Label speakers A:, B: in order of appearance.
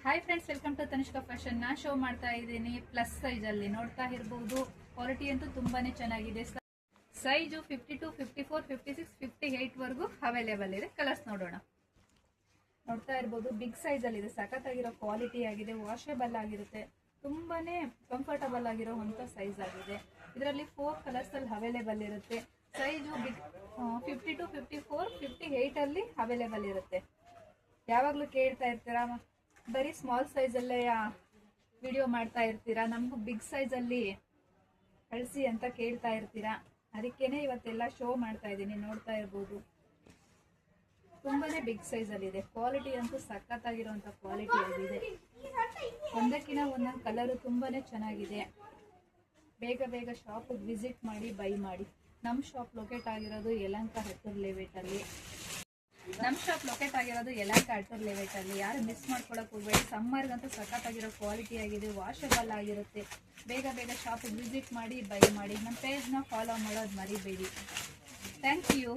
A: Hi friends, welcome to Tanishka fashion. ನಾ show ಮಾಡ್ತಾ ಇದ್ದೀನಿ ಪ್ಲಸ್ ಸೈಜ್ ಅಲ್ಲಿ. ನೋಡ್ತಾ ಇರಬಹುದು, ಕ್ವಾಲಿಟಿ ಅಂತೂ ತುಂಬಾನೇ ಚೆನ್ನಾಗಿದೆ. ಸೈಜು 52, 54, 56, 58 ವರೆಗೂ ಅವೈಲೇಬಲ್ ಇದೆ. ಕಲರ್ಸ್ ನೋಡೋಣ. ನೋಡ್ತಾ ಇರಬಹುದು, ಬಿಗ್ ಸೈಜ್ ಅಲ್ಲಿ ಇದೆ. ಸಖತ್ತಾಗಿರೋ ಕ್ವಾಲಿಟಿ ಆಗಿದೆ, ವಾಷೇಬಲ್ ಆಗಿರುತ್ತೆ, ತುಂಬಾನೇ ಕಂಫರ್ಟಬಲ್ ಆಗಿರೋಂಥ ಸೈಜ್ ಆಗಿದೆ. ಇದರಲ್ಲಿ 4 ಕಲರ್ಸ್ ಅಲ್ಲಿ ಅವೈಲೇಬಲ್ ಇರುತ್ತೆ. ಸೈಜು ಬಿಗ್ 52, 54, 58 ಅಲ್ಲಿ ಅವೈಲೇಬಲ್ ಇರುತ್ತೆ. ಯಾವಾಗಲೂ ಕೇಳ್ತಾ ಇರ್ತೀರಾ, ಬರೀ ಸ್ಮಾಲ್ ಸೈಜಲ್ಲೇ ವಿಡಿಯೋ ಮಾಡ್ತಾ ಇರ್ತೀರಾ, ನಮಗೂ ಬಿಗ್ ಸೈಜಲ್ಲಿ ಕಳಿಸಿ ಅಂತ ಕೇಳ್ತಾ ಇರ್ತೀರಾ. ಅದಕ್ಕೇನೆ ಇವತ್ತೆಲ್ಲ ಶೋ ಮಾಡ್ತಾ ಇದ್ದೀನಿ. ನೋಡ್ತಾ ಇರ್ಬೋದು, ತುಂಬಾನೇ ಬಿಗ್ ಸೈಜಲ್ಲಿ ಇದೆ. ಕ್ವಾಲಿಟಿ ಅಂತೂ ಸಖತ್ತಾಗಿರುವಂಥ ಕ್ವಾಲಿಟಿ ಆಗಿದೆ. ಒಂದಕ್ಕಿಂತ ಒಂದೊಂದು ಕಲರು ತುಂಬಾನೇ ಚೆನ್ನಾಗಿದೆ. ಬೇಗ ಬೇಗ ಶಾಪಿಗೆ ವಿಸಿಟ್ ಮಾಡಿ, ಬೈ ಮಾಡಿ. ನಮ್ಮ ಶಾಪ್ ಲೊಕೇಟ್ ಆಗಿರೋದು ಯಲಹಂಕ ಹತ್ತೂರು ಲೇಔಟ್ ಅಲ್ಲಿ. ಯಾರು ಮಿಸ್ ಮಾಡ್ಕೊಳಕ್ ಹೋಗ್ಬೇಡಿ. ಸಮ್ಮರ್ಗಂತೂ ಸಖತ್ತಾಗಿರೋ ಕ್ವಾಲಿಟಿ ಆಗಿದೆ, ವಾಷಬಲ್ ಆಗಿರುತ್ತೆ. ಬೇಗ ಬೇಗ ಶಾಪಿಗೆ ವಿಸಿಟ್ ಮಾಡಿ, ಬೈ ಮಾಡಿ. ನಮ್ಮ ಪೇಜ್ನ ಫಾಲೋ ಮಾಡೋದು ಮರಿಬೇಡಿ. Thank you.